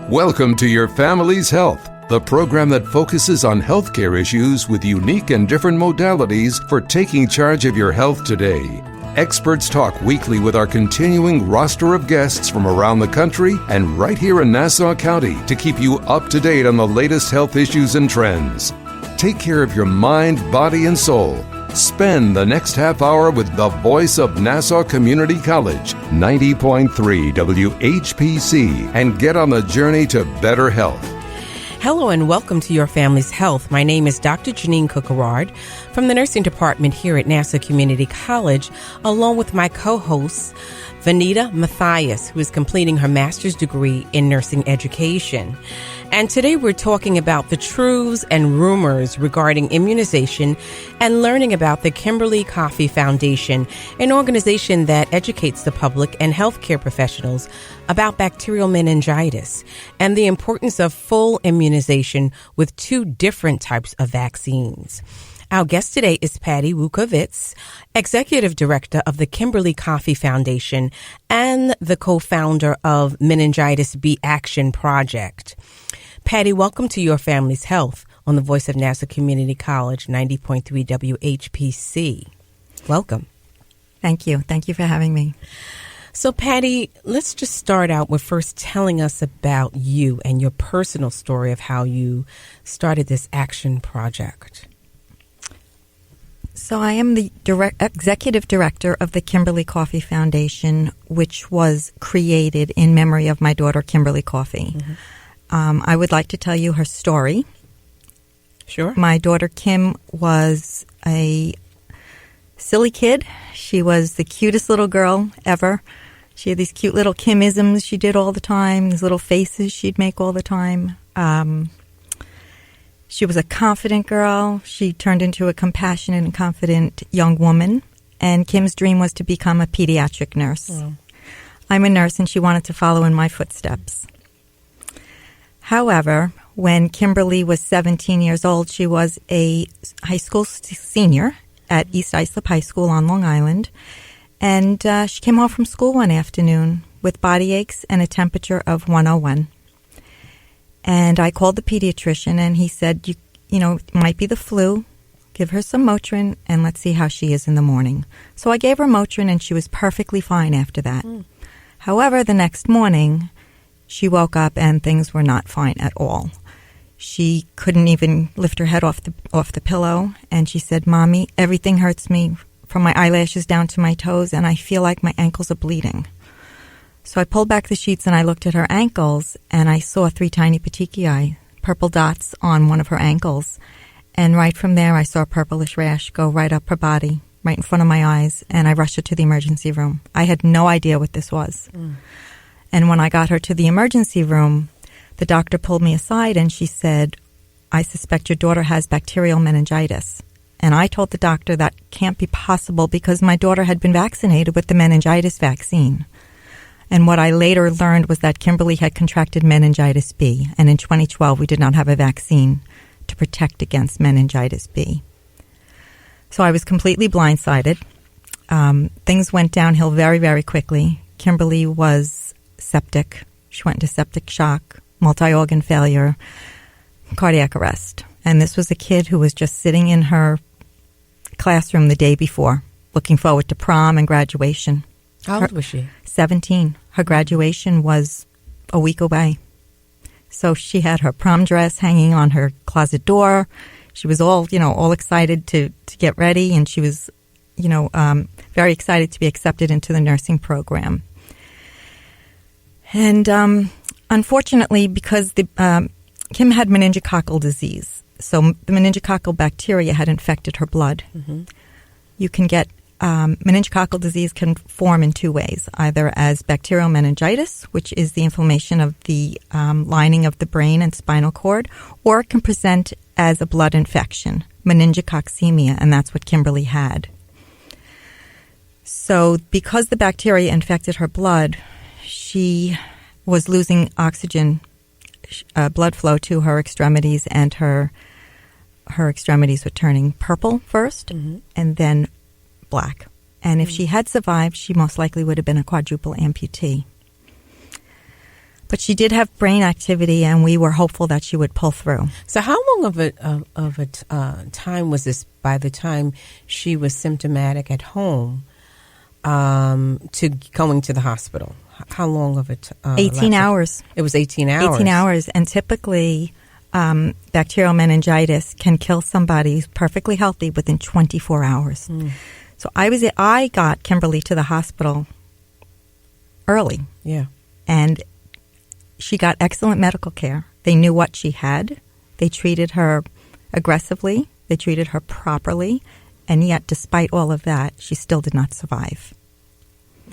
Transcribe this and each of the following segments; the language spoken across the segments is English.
Welcome to Your Family's Health, the program that focuses on healthcare issues with unique and different modalities for taking charge of your health today. Experts talk weekly with our continuing roster of guests from around the country and right here in Nassau County to keep you up to date on the latest health issues and trends. Take care of your mind, body, and soul. Spend the next half hour with the voice of Nassau Community College, 90.3 WHPC, and get on the journey to better health. Hello and welcome to Your Family's Health. My name is Dr. Jeanine Cook-Garard from the nursing department here at Nassau Community College, along with my co-host, Vanita Mathias, who is completing her master's degree in nursing education. And today we're talking about the truths and rumors regarding immunization and learning about the Kimberly Coffey Foundation, an organization that educates the public and healthcare professionals about bacterial meningitis and the importance of full immunization with two different types of vaccines. Our guest today is Patti Wukovits, Executive Director of the Kimberly Coffey Foundation and the co-founder of Meningitis B Action Project. Patti, welcome to Your Family's Health on the voice of Nassau Community College, 90.3 WHPC. Welcome. Thank you. Thank you for having me. So, Patti, let's just start out with first telling us about you and your personal story of how you started this action project. So I am the executive director of the Kimberly Coffey Foundation, which was created in memory of my daughter, Kimberly Coffey. Mm-hmm. I would like to tell you her story. Sure. My daughter, Kim, was a silly kid. She was the cutest little girl ever. She had these cute little Kimisms she did all the time, these little faces she'd make all the time. She was a confident girl. She turned into a compassionate and confident young woman. And Kim's dream was to become a pediatric nurse. Oh. I'm a nurse, and she wanted to follow in my footsteps. However, when Kimberly was 17 years old, she was a high school senior at East Islip High School on Long Island. And she came home from school one afternoon with body aches and a temperature of 101. And I called the pediatrician, and he said, you know, it might be the flu. Give her some Motrin, and let's see how she is in the morning. So I gave her Motrin, and she was perfectly fine after that. However, the next morning, she woke up, and things were not fine at all. She couldn't even lift her head off the pillow, and she said, "Mommy, everything hurts me from my eyelashes down to my toes, and I feel like my ankles are bleeding." So I pulled back the sheets and I looked at her ankles, and I saw 3 tiny petechiae, purple dots on one of her ankles. And right from there, I saw a purplish rash go right up her body, right in front of my eyes, and I rushed her to the emergency room. I had no idea what this was. And when I got her to the emergency room, the doctor pulled me aside and she said, "I suspect your daughter has bacterial meningitis." And I told the doctor that can't be possible because my daughter had been vaccinated with the meningitis vaccine. And what I later learned was that Kimberly had contracted meningitis B, and in 2012 we did not have a vaccine to protect against meningitis B. So I was completely blindsided. Things went downhill very, very quickly. Kimberly was septic. She went into septic shock, multi-organ failure, cardiac arrest. And this was a kid who was just sitting in her classroom the day before, looking forward to prom and graduation. How old was she? 17. Her graduation was a week away. So she had her prom dress hanging on her closet door. She was all excited to get ready, and she was, very excited to be accepted into the nursing program. And unfortunately, because Kim had meningococcal disease, so the meningococcal bacteria had infected her blood. Mm-hmm. You can get meningococcal disease can form in 2 ways, either as bacterial meningitis, which is the inflammation of the lining of the brain and spinal cord, or it can present as a blood infection, meningococcemia, and that's what Kimberly had. So because the bacteria infected her blood, she was losing oxygen, blood flow to her extremities, and her extremities were turning purple first, and then black. And if she had survived, she most likely would have been a quadruple amputee. But she did have brain activity, and we were hopeful that she would pull through. So how long of a time was this by the time she was symptomatic at home to going to the hospital? How long of it? 18 hours. It was 18 hours. 18 hours. And typically, bacterial meningitis can kill somebody perfectly healthy within 24 hours. So I got Kimberly to the hospital early. Yeah. And she got excellent medical care. They knew what she had. They treated her aggressively. They treated her properly. And yet, despite all of that, she still did not survive.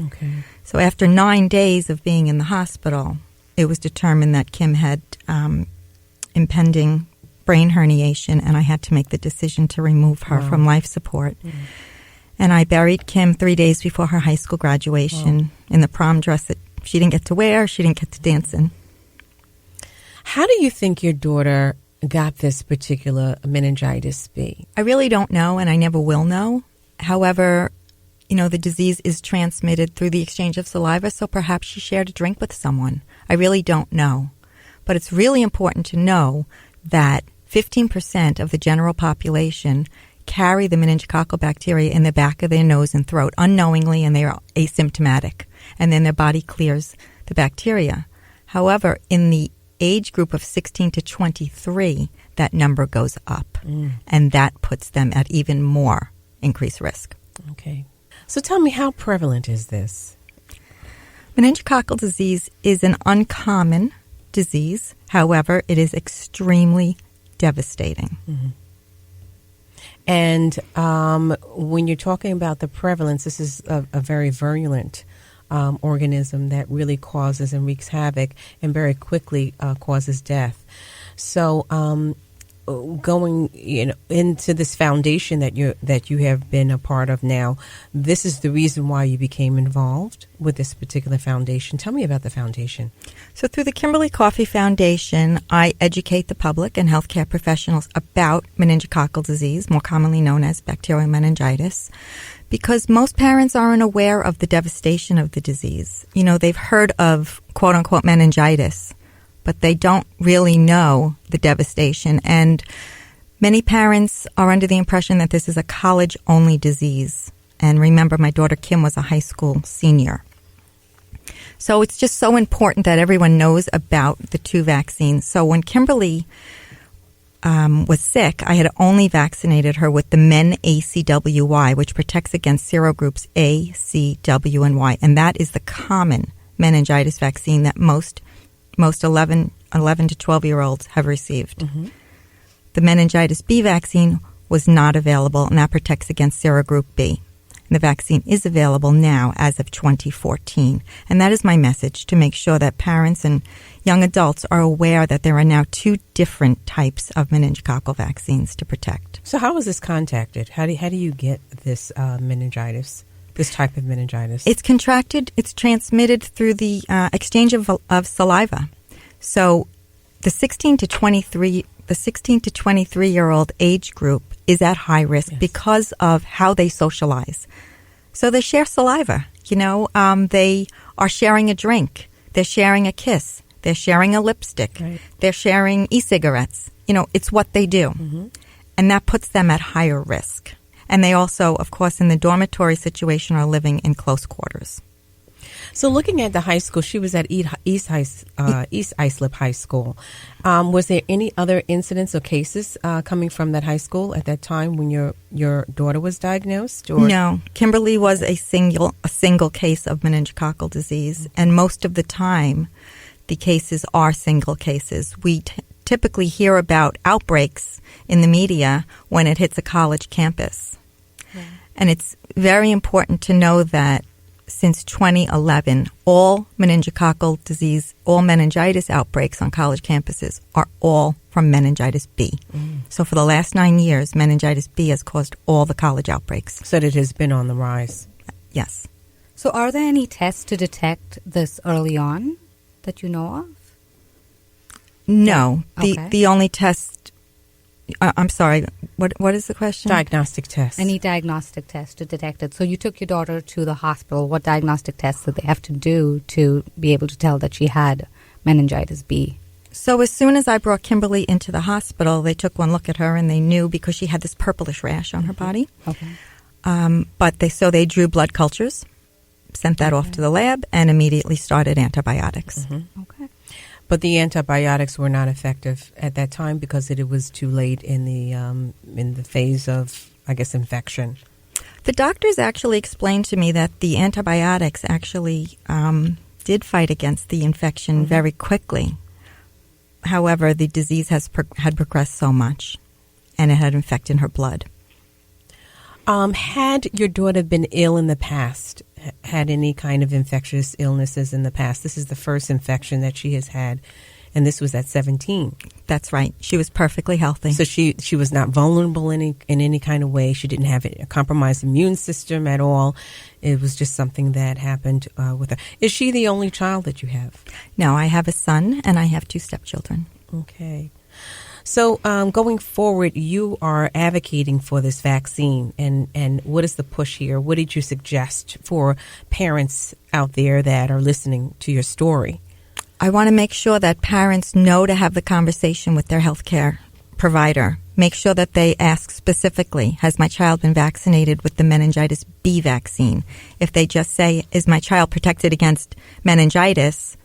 Okay. So after 9 days of being in the hospital, it was determined that Kim had impending brain herniation, and I had to make the decision to remove her from life support. And I buried Kim 3 days before her high school graduation in the prom dress that she didn't get to wear, she didn't get to dance in. How do you think your daughter got this particular meningitis B? I really don't know, and I never will know. However, the disease is transmitted through the exchange of saliva, so perhaps she shared a drink with someone. I really don't know. But it's really important to know that 15% of the general population carry the meningococcal bacteria in the back of their nose and throat unknowingly, and they are asymptomatic. And then their body clears the bacteria. However, in the age group of 16 to 23, that number goes up. And that puts them at even more increased risk. Okay. So tell me, how prevalent is this? Meningococcal disease is an uncommon disease. However, it is extremely devastating. And when you're talking about the prevalence, this is a very virulent organism that really causes and wreaks havoc and very quickly causes death. So going into this foundation that you have been a part of now, this is the reason why you became involved with this particular foundation. Tell me about the foundation. So through the Kimberly Coffey Foundation, I educate the public and healthcare professionals about meningococcal disease, more commonly known as bacterial meningitis, because most parents aren't aware of the devastation of the disease. They've heard of quote-unquote meningitis, but they don't really know the devastation. And many parents are under the impression that this is a college-only disease. And remember, my daughter Kim was a high school senior. So it's just so important that everyone knows about the two vaccines. So when Kimberly was sick, I had only vaccinated her with the MenACWY, which protects against serogroups A, C, W, and Y. And that is the common meningitis vaccine that most 11 to 12-year-olds have received. The meningitis B vaccine was not available, and that protects against serogroup B. And the vaccine is available now as of 2014. And that is my message, to make sure that parents and young adults are aware that there are now two different types of meningococcal vaccines to protect. So how was this contacted? How do you get this meningitis? This type of meningitis? It's transmitted through the exchange of saliva. So the 16 to 23-year-old age group is at high risk because of how they socialize. So they share saliva. They are sharing a drink. They're sharing a kiss. They're sharing a lipstick. Right. They're sharing e-cigarettes. It's what they do. And that puts them at higher risk. And they also, of course, in the dormitory situation, are living in close quarters. So looking at the high school, she was at East Islip High School. Was there any other incidents or cases coming from that high school at that time when your daughter was diagnosed? Or? No. Kimberly was a single case of meningococcal disease. And most of the time, the cases are single cases. We typically hear about outbreaks in the media when it hits a college campus. And it's very important to know that since 2011, all meningococcal disease, all meningitis outbreaks on college campuses are all from meningitis B. So for the last 9 years, meningitis B has caused all the college outbreaks. So it has been on the rise. Yes. So are there any tests to detect this early on that you know of? No. Okay. The only test... I'm sorry, what is the question? Diagnostic test. Any diagnostic test to detect it. So you took your daughter to the hospital. What diagnostic tests did they have to do to be able to tell that she had meningitis B? So as soon as I brought Kimberly into the hospital, they took one look at her and they knew because she had this purplish rash on her body. Okay. But they drew blood cultures, sent that off to the lab, and immediately started antibiotics. Okay. But the antibiotics were not effective at that time because it was too late in the phase of, I guess, infection. The doctors actually explained to me that the antibiotics actually did fight against the infection very quickly. However, the disease had progressed so much, and it had infected her blood. Had your daughter been ill in the past, had any kind of infectious illnesses in the past? This is the first infection that she has had, and this was at 17. That's right. She was perfectly healthy. So she was not vulnerable in any kind of way. She didn't have a compromised immune system at all. It was just something that happened with her. Is she the only child that you have? No, I have a son and I have 2 stepchildren. Okay. So going forward, you are advocating for this vaccine, and what is the push here? What did you suggest for parents out there that are listening to your story? I want to make sure that parents know to have the conversation with their healthcare provider. Make sure that they ask specifically, has my child been vaccinated with the meningitis B vaccine? If they just say, is my child protected against meningitis,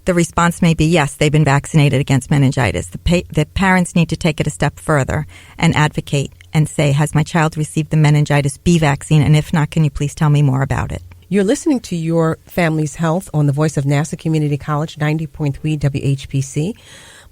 the response may be yes, they've been vaccinated against meningitis. The parents need to take it a step further and advocate and say, has my child received the meningitis B vaccine? And if not, can you please tell me more about it? You're listening to Your Family's Health on the Voice of Nassau Community College, 90.3 WHPC.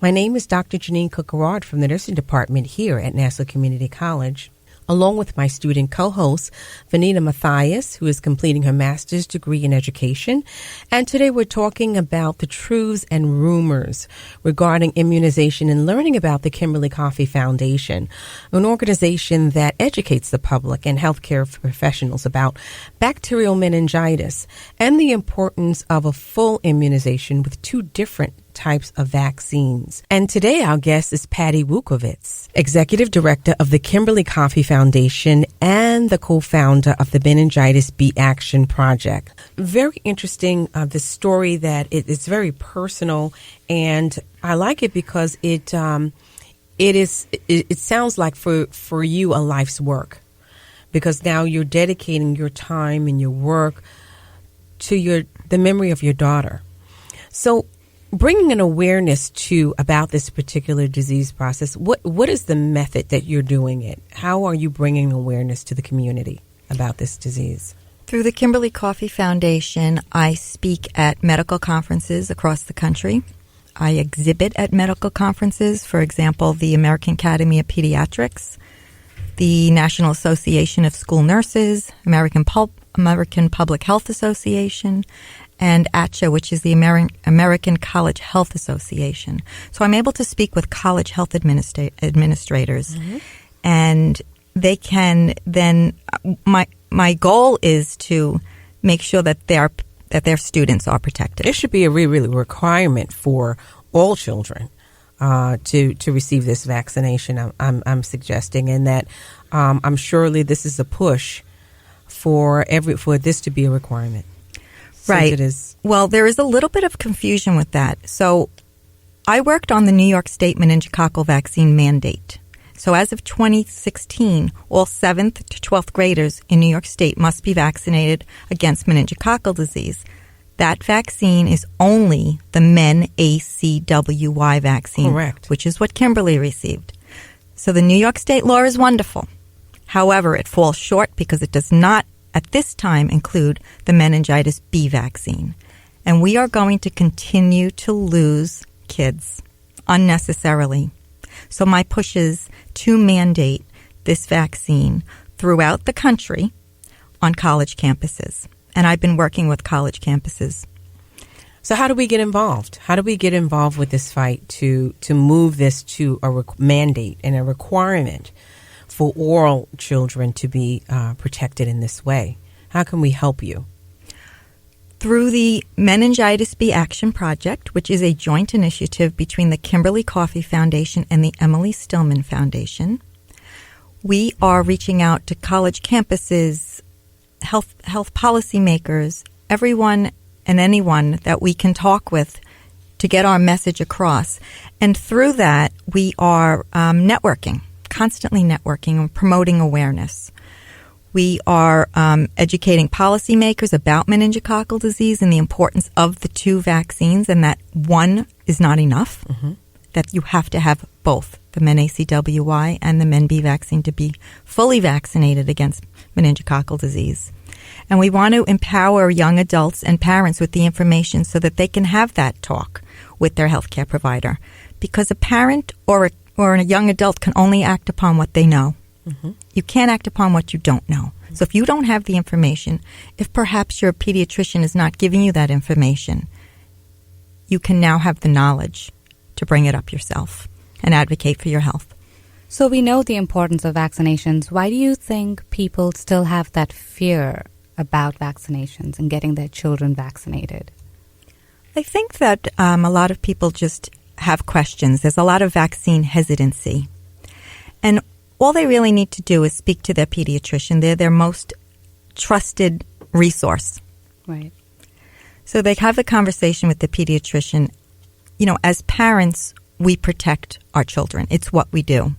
My name is Dr. Jeanine Cook-Garard from the Nursing Department here at Nassau Community College, along with my student co-host, Vanita Mathias, who is completing her master's degree in education. And today we're talking about the truths and rumors regarding immunization and learning about the Kimberly Coffey Foundation, an organization that educates the public and healthcare professionals about bacterial meningitis and the importance of a full immunization with 2 different types of vaccines. And today our guest is Patti Wukovits, Executive Director of the Kimberly Coffey Foundation and the co-founder of the Meningitis B Action Project. Very interesting, this story that it's very personal, and I like it because it sounds like for you a life's work, because now you're dedicating your time and your work to the memory of your daughter. So bringing an awareness about this particular disease process, what is the method that you're doing it? How are you bringing awareness to the community about this disease? Through the Kimberly Coffey Foundation, I speak at medical conferences across the country. I exhibit at medical conferences, for example, the American Academy of Pediatrics, the National Association of School Nurses, American Public Health Association, and ACHA, which is the American College Health Association. So I'm able to speak with college health administrators, and they can then, my goal is to make sure that their students are protected. It should be a really requirement for all children to receive this vaccination. I'm suggesting, and that I'm surely this is a push for this to be a requirement. Right. It is. Well, there is a little bit of confusion with that. So I worked on the New York State meningococcal vaccine mandate. So as of 2016, all 7th to 12th graders in New York State must be vaccinated against meningococcal disease. That vaccine is only the MenACWY vaccine, correct, which is what Kimberly received. So the New York State law is wonderful. However, it falls short because it does not at this time include the meningitis B vaccine. And we are going to continue to lose kids unnecessarily. So my push is to mandate this vaccine throughout the country on college campuses. And I've been working with college campuses. So how do we get involved? How do we get involved with this fight to move this to a mandate and a requirement for all children to be protected in this way? How can we help you? Through the Meningitis B Action Project, which is a joint initiative between the Kimberly Coffey Foundation and the Emily Stillman Foundation, we are reaching out to college campuses, health policymakers, everyone and anyone that we can talk with to get our message across. And through that, we are networking, constantly networking and promoting awareness. We are educating policymakers about meningococcal disease and the importance of the two vaccines, and that one is not enough, that you have to have both, the MenACWY and the MenB vaccine, to be fully vaccinated against meningococcal disease. And we want to empower young adults and parents with the information so that they can have that talk with their healthcare provider. Because a parent or a young adult can only act upon what they know. You can't act upon what you don't know. So if you don't have the information, if perhaps your pediatrician is not giving you that information, you can now have the knowledge to bring it up yourself and advocate for your health. So we know the importance of vaccinations. Why do you think people still have that fear about vaccinations and getting their children vaccinated? I think that a lot of people just have questions. There's a lot of vaccine hesitancy. And all they really need to do is speak to their pediatrician. They're their most trusted resource. Right. So they have the conversation with the pediatrician. You know, as parents, we protect our children. It's what we do.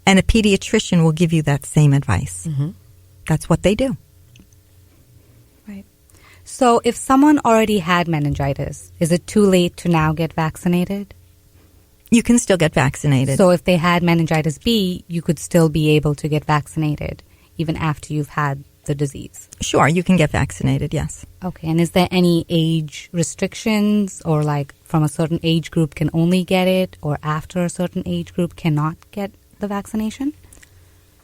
And a pediatrician will give you that same advice. That's what they do. Right. So if someone already had meningitis, is it too late to now get vaccinated? You can still get vaccinated. So if they had meningitis B, you could still be able to get vaccinated even after you've had the disease? Sure, you can get vaccinated, yes. Okay, and is there any age restrictions, or like from a certain age group can only get it, or after a certain age group cannot get the vaccination?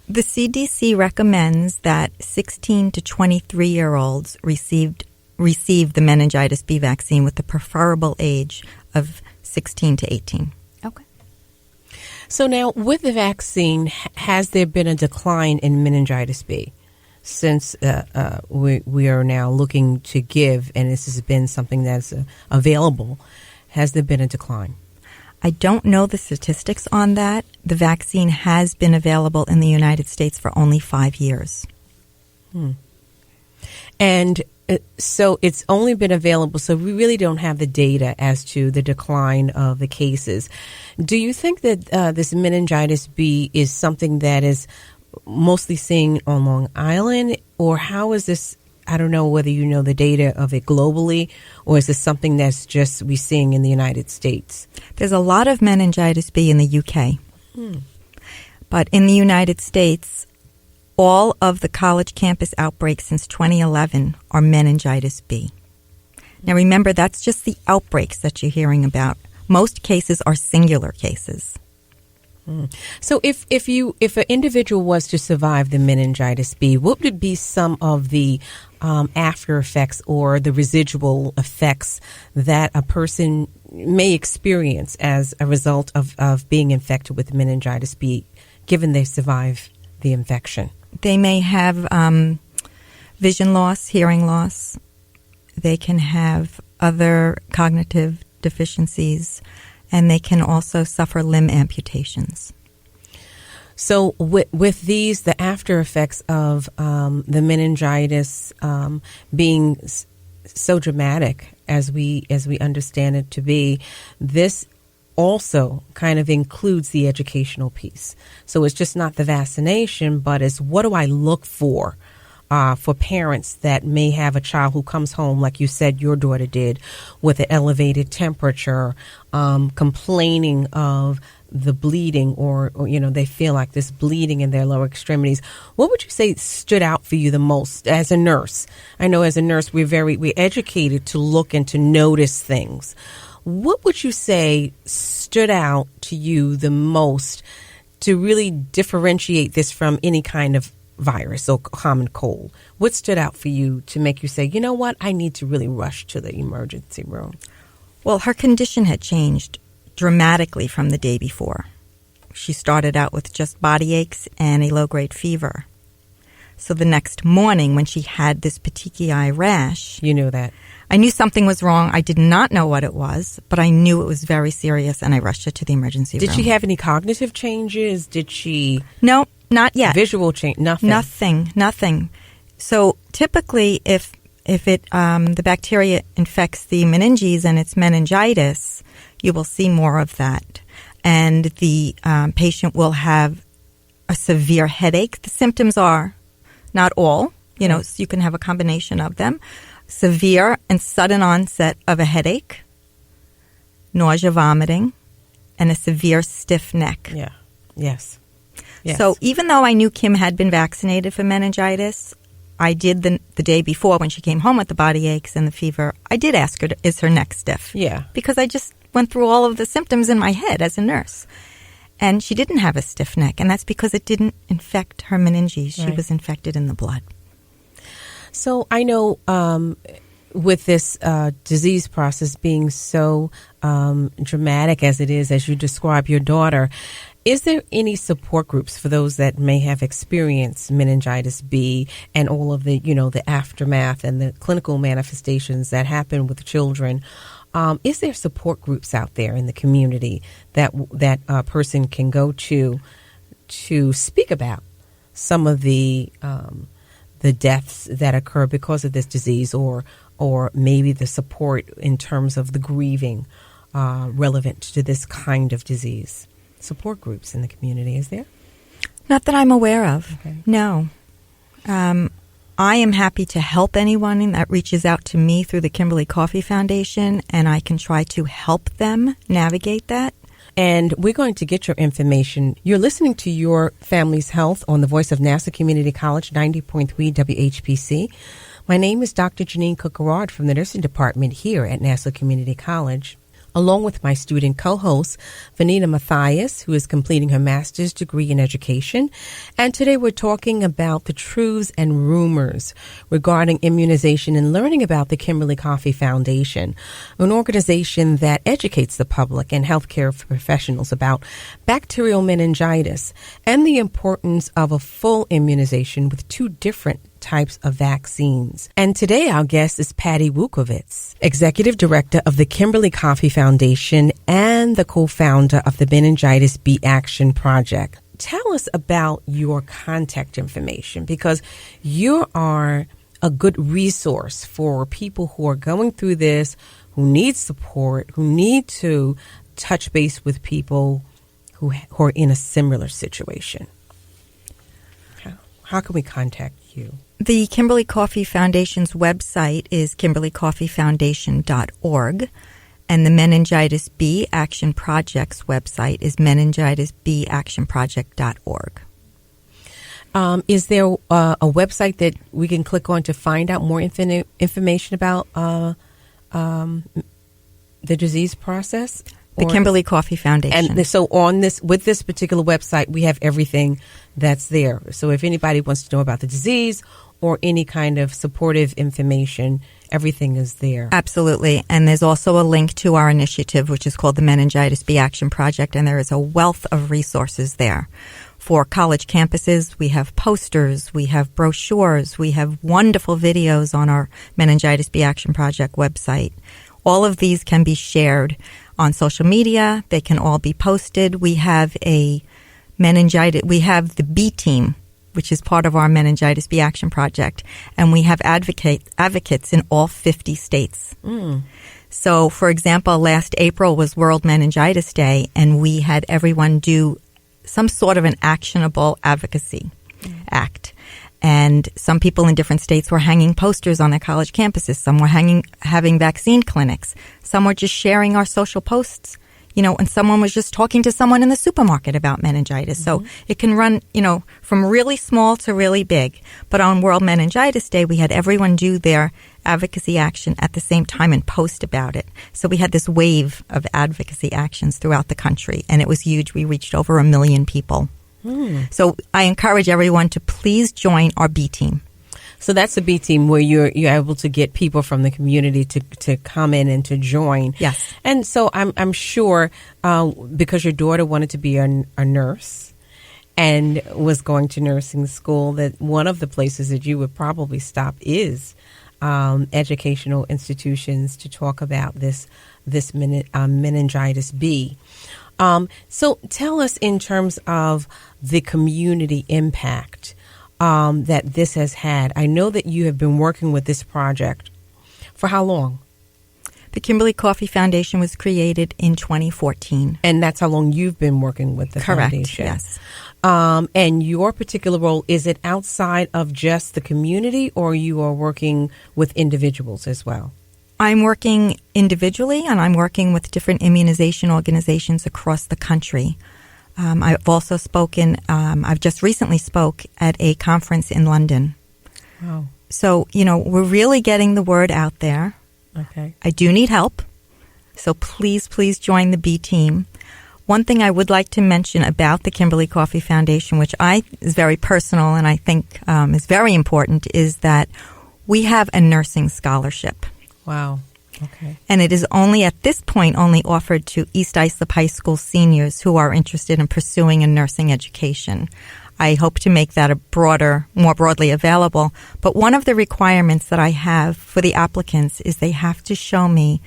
The CDC recommends that 16 to 23-year-olds receive the meningitis B vaccine with the preferable age of 16 to 18. Okay. So now, with the vaccine, has there been a decline in meningitis B since we are now looking to give, and this has been something that's available? Has there been a decline? I don't know the statistics on that. The vaccine has been available in the United States for only 5 years. And so it's only been available, so we really don't have the data as to the decline of the cases. Do you think that this meningitis B is something that is mostly seen on Long Island, or how is this? I don't know whether you know the data of it globally, or is this something that's just we seeing in the United States? There's a lot of meningitis B in the UK. But in the United States, all of the college campus outbreaks since 2011 are meningitis B. Now remember, that's just the outbreaks that you're hearing about. Most cases are singular cases. So if an individual was to survive the meningitis B, what would be some of the after effects or the residual effects that a person may experience as a result of being infected with meningitis B, given they survive the infection? They may have vision loss, hearing loss. They can have other cognitive deficiencies, and they can also suffer limb amputations. So with these, the after effects of the meningitis being so dramatic as we understand it to be, this also kind of includes the educational piece. So it's just not the vaccination, but it's what do I look for parents that may have a child who comes home, like you said your daughter did, with an elevated temperature, complaining of the bleeding or they feel like this bleeding in their lower extremities. What would you say stood out for you the most as a nurse? I know as a nurse we're educated to look and to notice things. What would you say stood out to you the most to really differentiate this from any kind of virus or common cold? What stood out for you to make you say, you know what, I need to really rush to the emergency room? Well, her condition had changed dramatically from the day before. She started out with just body aches and a low-grade fever. So the next morning when she had this petechiae rash... You knew that? I knew something was wrong. I did not know what it was, but I knew it was very serious, and I rushed her to the emergency room. Did she have any cognitive changes? Did she... No, not yet. Visual change? Nothing? Nothing. So typically if If the bacteria infects the meninges and it's meningitis, you will see more of that. And the patient will have a severe headache. The symptoms are not all, so you can have a combination of them. Severe and sudden onset of a headache, nausea, vomiting, and a severe stiff neck. Yeah. Yes. So even though I knew Kim had been vaccinated for meningitis, I did the day before when she came home with the body aches and the fever, I did ask her, is her neck stiff? Yeah. Because I just went through all of the symptoms in my head as a nurse. And she didn't have a stiff neck, and that's because it didn't infect her meninges. She was infected in the blood. So I know with this disease process being so dramatic as it is, as you describe your daughter, is there any support groups for those that may have experienced meningitis B and all of the, the aftermath and the clinical manifestations that happen with children? Is there support groups out there in the community that a person can go to speak about some of the deaths that occur because of this disease, or maybe the support in terms of the grieving relevant to this kind of disease? Support groups in the community, is there? Not that I'm aware of. Okay. No. I am happy to help anyone that reaches out to me through the Kimberly Coffey Foundation, and I can try to help them navigate that. And we're going to get your information. You're listening to Your Family's Health on the Voice of Nassau Community College, 90.3 WHPC. My name is Dr. Jeanine Cook-Garard from the Nursing Department here at Nassau Community College, along with my student co-host, Vanita Mathias, who is completing her master's degree in education. And today we're talking about the truths and rumors regarding immunization and learning about the Kimberly Coffey Foundation, an organization that educates the public and healthcare professionals about bacterial meningitis and the importance of a full immunization with two different types of vaccines. And today our guest is Patti Wukovits, Executive Director of the Kimberly Coffey Foundation and the co-founder of the Meningitis B Action Project. Tell us about your contact information, because you are a good resource for people who are going through this, who need support, who need to touch base with people who are in a similar situation. How can we contact you? The Kimberly Coffey Foundation's website is kimberlycoffeyfoundation.org, and the Meningitis B Action Project's website is meningitisbactionproject.org. Is there a website that we can click on to find out more information about the disease process? The Kimberly Coffey Foundation. And so with this particular website, we have everything that's there. So if anybody wants to know about the disease or any kind of supportive information, everything is there. Absolutely. And there's also a link to our initiative, which is called the Meningitis B Action Project, and there is a wealth of resources there. For college campuses, we have posters, we have brochures, we have wonderful videos on our Meningitis B Action Project website. All of these can be shared on social media. They can all be posted. We have we have the B team, which is part of our Meningitis B Action Project, and we have advocates in all 50 states. So, for example, last April was World Meningitis Day, and we had everyone do some sort of an actionable advocacy act. And some people in different states were hanging posters on their college campuses. Some were having vaccine clinics. Some were just sharing our social posts, and someone was just talking to someone in the supermarket about meningitis. Mm-hmm. So it can run, from really small to really big. But on World Meningitis Day, we had everyone do their advocacy action at the same time and post about it. So we had this wave of advocacy actions throughout the country, and it was huge. We reached over 1 million people. So I encourage everyone to please join our B team. So that's a B team where you're able to get people from the community to come in and to join. Yes. And so I'm sure because your daughter wanted to be a nurse and was going to nursing school, that one of the places that you would probably stop is educational institutions to talk about this meningitis B. So tell us, in terms of the community impact, that this has had. I know that you have been working with this project for how long? The Kimberly Coffey Foundation was created in 2014. And that's how long you've been working with the foundation? Correct, yes. And your particular role, is it outside of just the community, or you are working with individuals as well? I'm working individually, and I'm working with different immunization organizations across the country. I've also spoken, I've just recently spoke at a conference in London. Wow. So, we're really getting the word out there. Okay. I do need help, so please join the B team. One thing I would like to mention about the Kimberly Coffey Foundation, which is very personal and I think is very important, is that we have a nursing scholarship. Wow. Okay. And it is only at this point only offered to East Islip High School seniors who are interested in pursuing a nursing education. I hope to make that more broadly available. But one of the requirements that I have for the applicants is they have to show me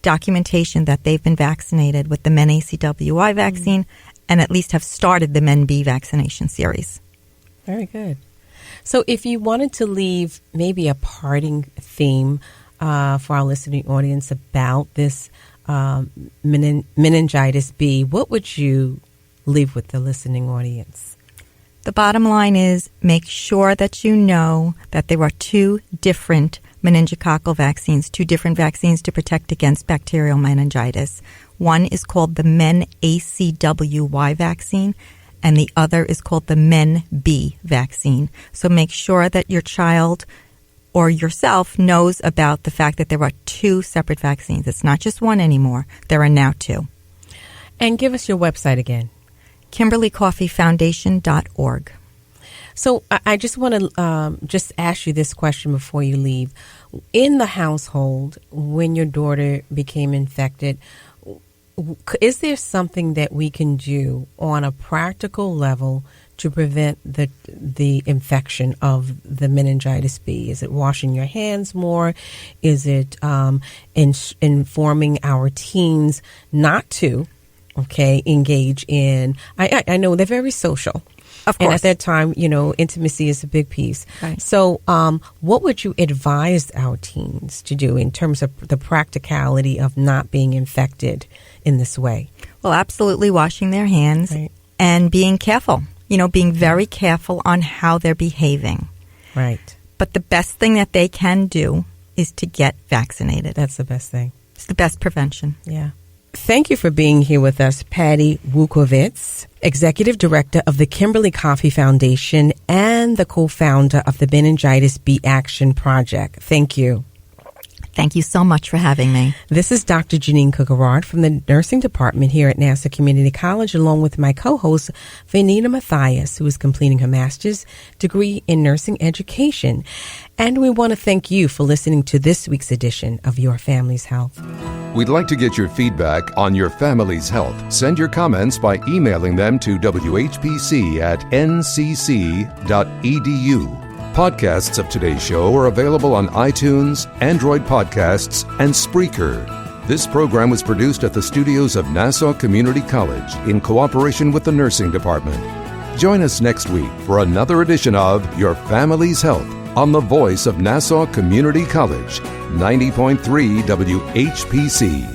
documentation that they've been vaccinated with the MenACWI vaccine and at least have started the MenB vaccination series. Very good. So if you wanted to leave maybe a parting theme for our listening audience about this meningitis B, what would you leave with the listening audience? The bottom line is make sure that you know that there are two different meningococcal vaccines, two different vaccines to protect against bacterial meningitis. One is called the MenACWI vaccine, and the other is called the MenB vaccine. So make sure that your child or yourself knows about the fact that there are two separate vaccines. It's not just one anymore. There are now two. And give us your website again. KimberlyCoffeyFoundation.org. So I just want to just ask you this question before you leave. In the household, when your daughter became infected, is there something that we can do on a practical level to prevent the infection of the meningitis B? Is it washing your hands more? Is it informing our teens not to engage in, I know they're very social. Of course. And at that time, intimacy is a big piece. Right. So what would you advise our teens to do in terms of the practicality of not being infected in this way? Well, absolutely washing their hands and being careful, being very careful on how they're behaving. Right. But the best thing that they can do is to get vaccinated. That's the best thing. It's the best prevention. Yeah. Thank you for being here with us, Patti Wukovits, Executive Director of the Kimberly Coffey Foundation and the co-founder of the Meningitis B Action Project. Thank you. Thank you so much for having me. This is Dr. Jeanine Cook-Garard from the Nursing Department here at Nassau Community College, along with my co-host, Vanita Mathias, who is completing her master's degree in nursing education. And we want to thank you for listening to this week's edition of Your Family's Health. We'd like to get your feedback on your family's health. Send your comments by emailing them to whpc@ncc.edu. Podcasts of today's show are available on iTunes, Android Podcasts, and Spreaker. This program was produced at the studios of Nassau Community College in cooperation with the Nursing Department. Join us next week for another edition of Your Family's Health on the voice of Nassau Community College, 90.3 WHPC.